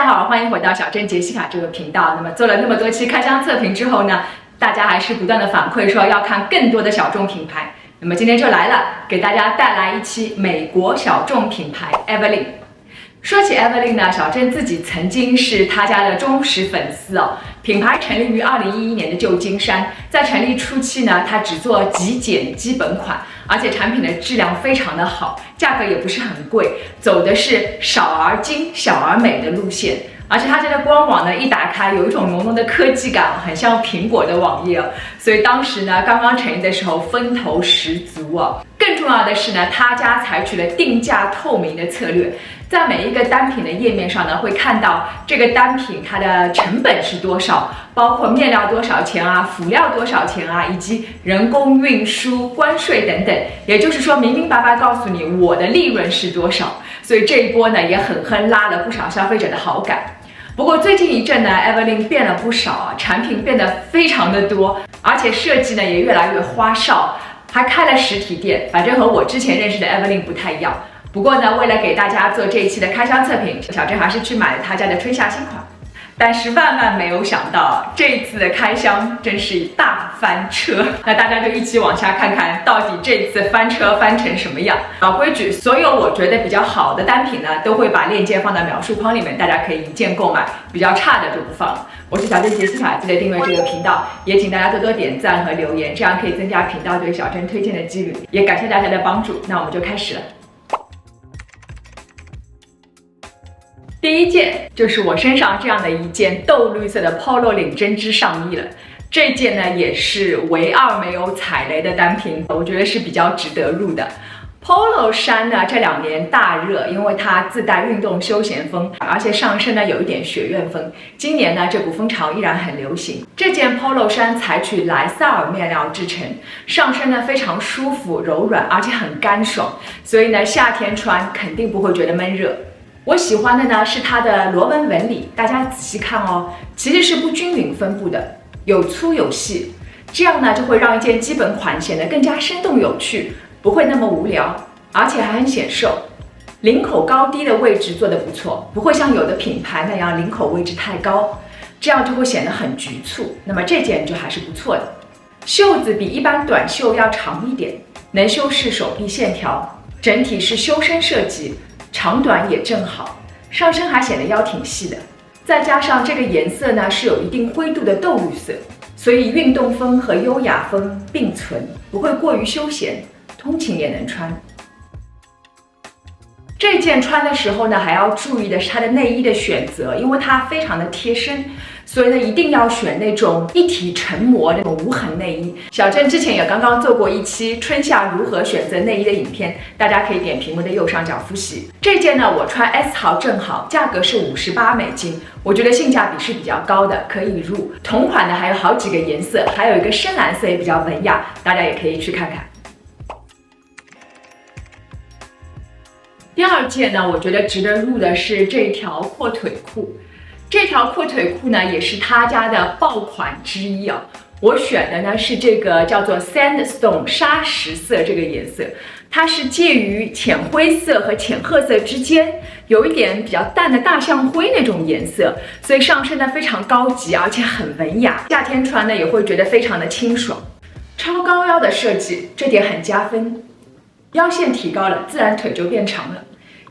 家好，欢迎回到小镇杰西卡这个频道。那么做了那么多期开箱测评之后呢，大家还是不断的反馈说要看更多的小众品牌。那么今天就来了，给大家带来一期美国小众品牌 Evelyn。说起 Evelyn 呢，小镇自己曾经是他家的忠实粉丝哦。品牌成立于2011年的旧金山，在成立初期呢，它只做极简基本款，而且产品的质量非常的好，价格也不是很贵，走的是少而精、小而美的路线。而且它家的官网呢，一打开有一种浓浓的科技感，很像苹果的网页哦。所以当时呢，刚刚成立的时候风头十足哦。更重要的是呢，他家采取了定价透明的策略，在每一个单品的页面上呢，会看到这个单品它的成本是多少，包括面料多少钱啊，辅料多少钱啊，以及人工运输、关税等等。也就是说，明明白白告诉你我的利润是多少。所以这一波呢，也狠狠拉了不少消费者的好感。不过最近一阵呢 ，Evelyn 变了不少啊，产品变得非常的多，而且设计呢也越来越花哨，还开了实体店。反正和我之前认识的 Evelyn 不太一样。不过呢，为了给大家做这一期的开箱测评，小郑还是去买了他家的春夏新款。但是万万没有想到，这一次的开箱真是大翻车。那大家就一起往下看看，到底这次翻车翻成什么样？老规矩，所有我觉得比较好的单品呢，都会把链接放在描述框里面，大家可以一键购买。比较差的就不放了。我是小镇杰西卡，记得订阅这个频道，也请大家多多点赞和留言，这样可以增加频道对小镇推荐的几率。也感谢大家的帮助。那我们就开始了。第一件就是我身上这样的一件豆绿色的 Polo 领针织上衣了。这件呢也是唯二没有踩雷的单品，我觉得是比较值得入的。Polo 衫呢这2年大热，因为它自带运动休闲风，而且上身呢有一点学院风。今年呢这股风潮依然很流行。这件 Polo 衫采取莱萨尔面料制成，上身呢非常舒服柔软，而且很干爽，所以呢夏天穿肯定不会觉得闷热。我喜欢的呢是它的螺纹纹理，大家仔细看哦，其实是不均匀分布的，有粗有细，这样呢就会让一件基本款显得更加生动有趣，不会那么无聊，而且还很显瘦。领口高低的位置做得不错，不会像有的品牌那样领口位置太高，这样就会显得很局促。那么这件就还是不错的。袖子比一般短袖要长一点，能修饰手臂线条，整体是修身设计。长短也正好，上身还显得腰挺细的，再加上这个颜色呢是有一定灰度的豆绿色，所以运动风和优雅风并存，不会过于休闲，通勤也能穿。这件穿的时候呢，还要注意的是它的内衣的选择，因为它非常的贴身，所以呢一定要选那种一体成膜那种无痕内衣。小郑之前也刚刚做过一期春夏如何选择内衣的影片，大家可以点屏幕的右上角复习。这件呢我穿 S 号正好，价格是$58，我觉得性价比是比较高的，可以入。同款的还有好几个颜色，还有一个深蓝色也比较文雅，大家也可以去看看。第二件呢，我觉得值得入的是这条阔腿裤。这条阔腿裤呢，也是他家的爆款之一啊。我选的呢是这个叫做 Sandstone 砂石色这个颜色，它是介于浅灰色和浅褐色之间，有一点比较淡的大象灰那种颜色，所以上身呢非常高级，而且很文雅，夏天穿呢也会觉得非常的清爽。超高腰的设计，这点很加分。腰线提高了，自然腿就变长了。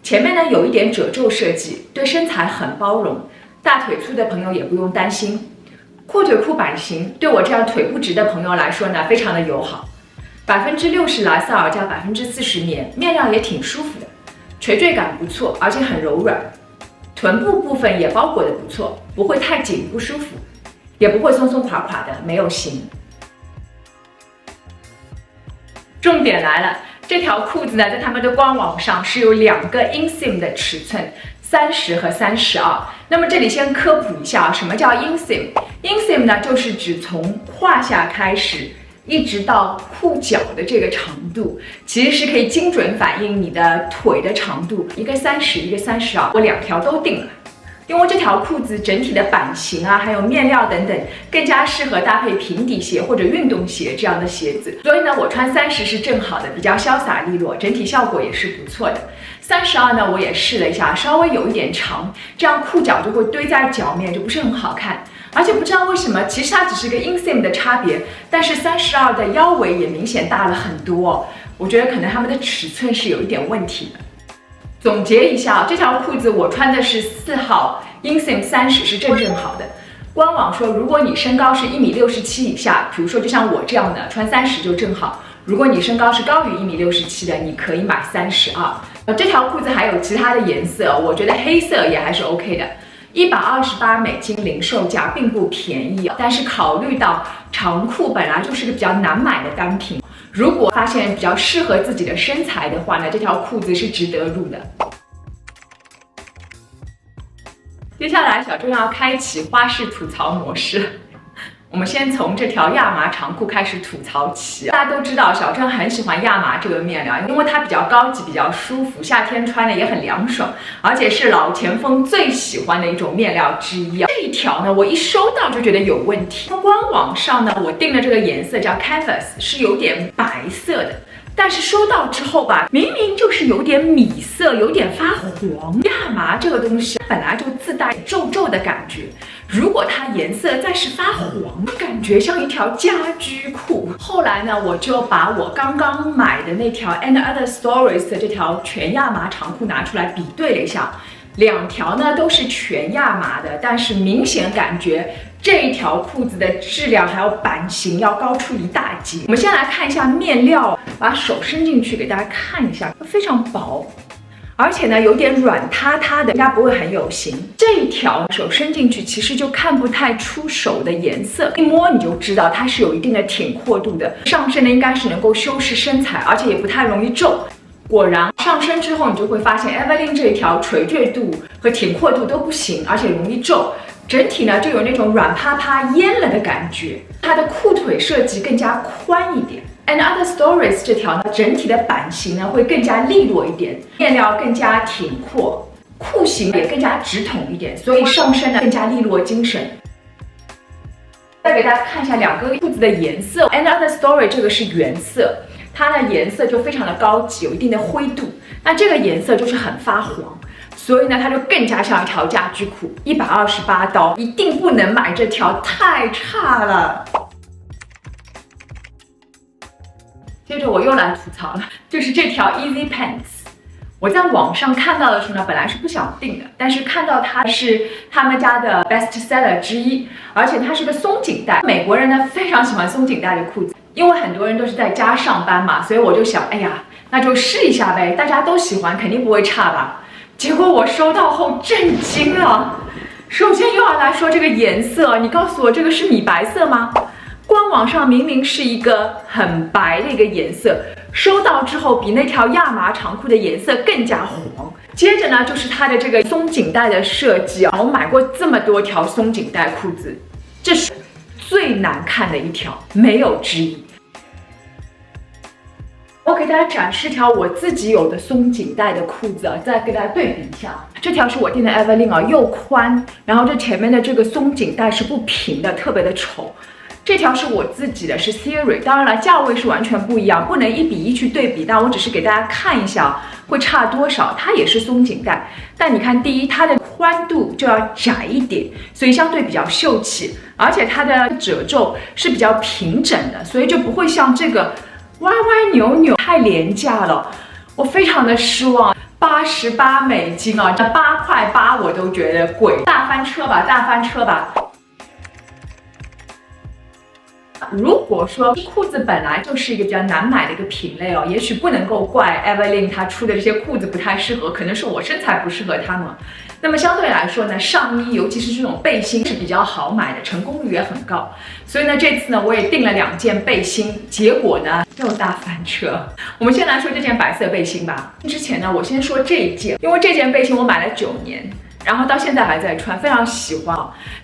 前面呢有一点褶皱设计，对身材很包容，大腿粗的朋友也不用担心。阔腿裤版型对我这样腿不直的朋友来说呢，非常的友好。60%莱萨尔加40%棉，面料也挺舒服的，垂坠感不错，而且很柔软。臀部部分也包裹的不错，不会太紧不舒服，也不会松松垮垮的，没有型。重点来了，这条裤子呢，在他们的官网上是有2个 inseam 的尺寸，30和32。那么这里先科普一下，什么叫 inseam？inseam 呢，就是指从胯下开始，一直到裤脚的这个长度，其实是可以精准反映你的腿的长度。一个30，一个32，我2条都定了。因为这条裤子整体的版型啊，还有面料等等，更加适合搭配平底鞋或者运动鞋这样的鞋子，所以呢，我穿30是正好的，比较潇洒利落，整体效果也是不错的。32呢，我也试了一下，稍微有一点长，这样裤脚就会堆在脚面，就不是很好看。而且不知道为什么，其实它只是一个 inseam 的差别，但是32的腰围也明显大了很多。我觉得可能他们的尺寸是有一点问题的。总结一下，这条裤子我穿的是4号 inseam 30是正好的。官网说，如果你身高是1.67米以下，比如说就像我这样的，穿30就正好。如果你身高是高于1.67米的，你可以买32。这条裤子还有其他的颜色，我觉得黑色也还是 OK 的。$128零售价并不便宜，但是考虑到长裤本来就是个比较难买的单品，如果发现比较适合自己的身材的话呢，这条裤子是值得入的。接下来小郑要开启花式吐槽模式。我们先从这条亚麻长裤开始吐槽起。大家都知道，小郑很喜欢亚麻这个面料，因为它比较高级、比较舒服，夏天穿的也很凉爽，而且是老前锋最喜欢的一种面料之一。这一条呢，我一收到就觉得有问题。官网上呢，我定的这个颜色叫 Canvas， 是有点白色的。但是收到之后吧，明明就是有点米色，有点发黄。亚麻这个东西本来就自带皱皱的感觉，如果它颜色再是发黄，感觉像一条家居裤。后来呢，我就把我刚刚买的那条 And Other Stories 的这条全亚麻长裤拿出来比对了一下，两条呢都是全亚麻的，但是明显感觉这一条裤子的质量还有版型要高出一大截。我们先来看一下面料，把手伸进去给大家看一下，非常薄，而且呢有点软塌塌的，应该不会很有型。这一条手伸进去其实就看不太出手的颜色，一摸你就知道它是有一定的挺阔度的，上身呢应该是能够修饰身材，而且也不太容易皱。果然上身之后，你就会发现 Evelyn 这一条垂坠度和挺阔度都不行，而且容易皱。整体呢就有那种软趴趴淹了的感觉。它的裤腿设计更加宽一点。And Other Stories 这条呢，整体的版型呢会更加利落一点，面料更加挺阔，裤型也更加直筒一点，所以上身呢更加利落精神。再给大家看一下两个裤子的颜色。And Other Story 这个是原色。它的颜色就非常的高级，有一定的灰度。那这个颜色就是很发黄，所以呢，它就更加像一条家居裤。$128，一定不能买这条，太差了。接着我又来吐槽了，就是这条 Easy Pants。我在网上看到的时候呢，本来是不想订的，但是看到它是他们家的 best seller 之一，而且它是个松紧带。美国人呢非常喜欢松紧带的裤子。因为很多人都是在家上班嘛，所以我就想，哎呀，那就试一下呗，大家都喜欢，肯定不会差吧。结果我收到后震惊了。首先又要来说这个颜色，你告诉我这个是米白色吗？官网上明明是一个很白的一个颜色，收到之后比那条亚麻长裤的颜色更加黄。接着呢，就是它的这个松紧带的设计啊，我买过这么多条松紧带裤子，这是最难看的一条，没有之一。我给大家展示一条我自己有的松紧带的裤子啊，再给大家对比一下。这条是我订的 Evelyn 啊，又宽，然后这前面的这个松紧带是不平的，特别的丑。这条是我自己的，是 Theory， 当然了，价位是完全不一样，不能1比1去对比，但我只是给大家看一下会差多少。它也是松紧带，但你看，第一，它的宽度就要窄一点，所以相对比较秀气，而且它的褶皱是比较平整的，所以就不会像这个歪歪扭扭，太廉价了，我非常的失望。$88啊，这8块8我都觉得贵，大翻车吧，大翻车吧。如果说裤子本来就是一个比较难买的一个品类哦，也许不能够怪 Evelyn 它出的这些裤子不太适合，可能是我身材不适合它们。那么相对来说呢，上衣尤其是这种背心是比较好买的，成功率也很高。所以呢，这次呢我也订了2件背心，结果呢又大翻车。我们先来说这件白色背心吧。之前呢，我先说这一件，因为这件背心我买了9年。然后到现在还在穿，非常喜欢。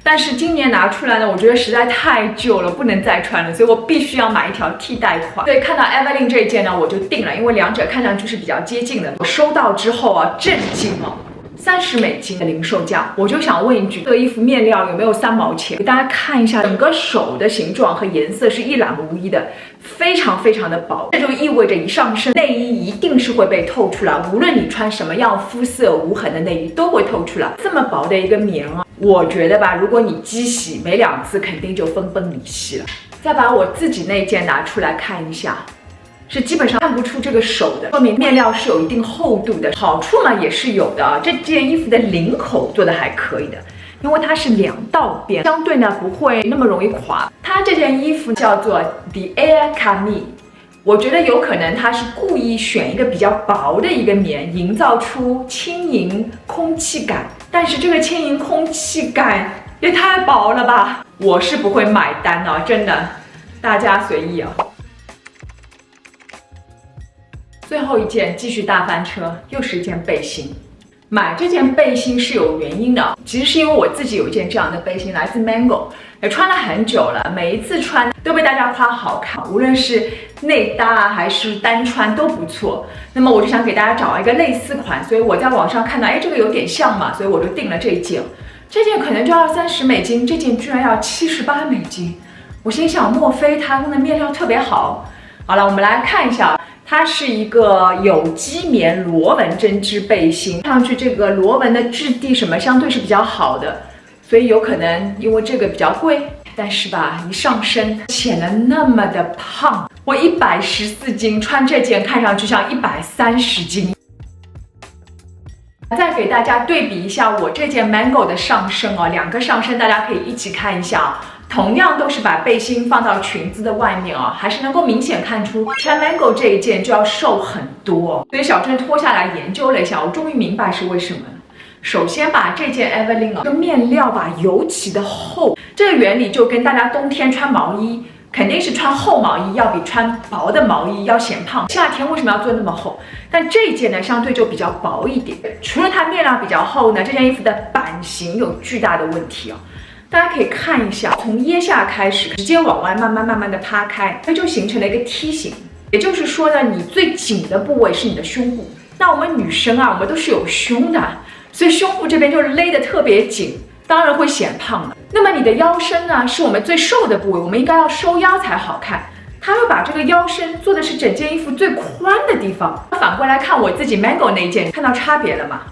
但是今年拿出来呢，我觉得实在太旧了，不能再穿了，所以我必须要买一条替代款。所以看到 Evelyn 这一件呢，我就定了，因为两者看上去是比较接近的。我收到之后啊，震惊了 $30的零售价。我就想问一句，这个衣服面料有没有3毛钱？给大家看一下，整个手的形状和颜色是一览无遗的，非常非常的薄。这就意味着一上身内衣一定是会被透出来，无论你穿什么样肤色无痕的内衣都会透出来。这么薄的一个棉啊，我觉得吧，如果你机洗没2次，肯定就分崩离析了。再把我自己那件拿出来看一下。是基本上看不出这个手的，说明面料是有一定厚度的。好处嘛也是有的啊，这件衣服的领口做的还可以的，因为它是2道边，相对呢不会那么容易垮。它这件衣服叫做 The Air Camille， 我觉得有可能它是故意选一个比较薄的一个棉，营造出轻盈空气感。但是这个轻盈空气感也太薄了吧，我是不会买单的，真的，大家随意啊。最后一件继续大翻车，又是一件背心。买这件背心是有原因的，其实是因为我自己有一件这样的背心，来自 Mango， 也穿了很久了，每一次穿都被大家夸好看，无论是内搭啊还是单穿都不错。那么我就想给大家找一个类似款，所以我在网上看到，这个有点像嘛，所以我就订了这一件。这件可能就要$30，这件居然要$78。我心想，莫非它用的面料特别好？好了，我们来看一下。它是一个有机棉螺纹针织背心，看上去这个螺纹的质地什么相对是比较好的，所以有可能因为这个比较贵，但是吧，一上身显得那么的胖。我114斤，穿这件看上去像130斤。再给大家对比一下我这件 Mango 的上身哦，2个上身大家可以一起看一下。同样都是把背心放到裙子的外面啊，还是能够明显看出穿 Mango 这一件就要瘦很多。所以小郑脱下来研究了一下，我终于明白是为什么了。首先把这件 Evelyn 这个面料吧尤其的厚，这个原理就跟大家冬天穿毛衣肯定是穿厚毛衣要比穿薄的毛衣要显胖。夏天为什么要做那么厚？但这一件呢相对就比较薄一点。除了它面料比较厚呢，这件衣服的版型有巨大的问题哦。大家可以看一下，从腋下开始，直接往外慢慢的趴开，它就形成了一个梯形。也就是说呢，你最紧的部位是你的胸部。那我们女生啊，我们都是有胸的，所以胸部这边就勒得特别紧，当然会显胖了。那么你的腰身呢，是我们最瘦的部位，我们应该要收腰才好看。它会把这个腰身做的是整件衣服最宽的地方。反过来看我自己 Mango 那一件，看到差别了吗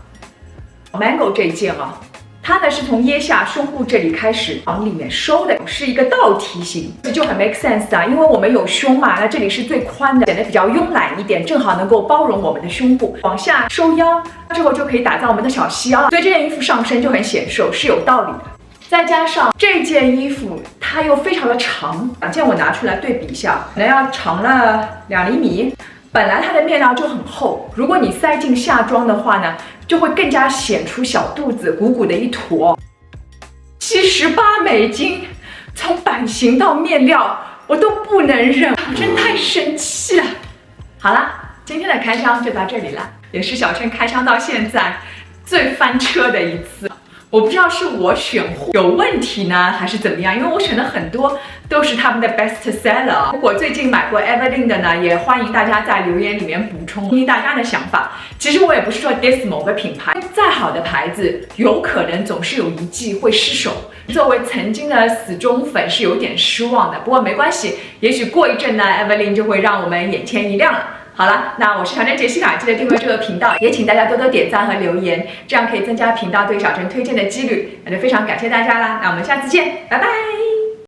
？Mango 这一件啊。它呢是从腋下胸部这里开始往里面收的，是一个倒梯形，这就很 make sense 啊，因为我们有胸嘛，那这里是最宽的，显得比较慵懒一点，正好能够包容我们的胸部，往下收腰，之后就可以打造我们的小细腰，所以这件衣服上身就很显瘦，是有道理的。再加上这件衣服它又非常的长，2件我拿出来对比一下，可能要长了2厘米。本来它的面料就很厚，如果你塞进下装的话呢，就会更加显出小肚子鼓鼓的一坨。$78，从版型到面料我都不能忍，我真太生气了。好啦，今天的开箱就到这里了，也是小郑开箱到现在最翻车的一次。我不知道是我选货有问题呢，还是怎么样，因为我选的很多都是他们的 best seller。如果最近买过 Evelyn 的呢，也欢迎大家在留言里面补充，听听大家的想法。其实我也不是说 diss 某个品牌，再好的牌子，有可能总是有一季会失手。作为曾经的死忠粉是有点失望的，不过没关系，也许过一阵呢 ，Evelyn 就会让我们眼前一亮了。好了，那我是小郑杰西卡，记得订阅这个频道，也请大家多多点赞和留言，这样可以增加频道对小郑推荐的几率。那就非常感谢大家啦，那我们下次见，拜拜。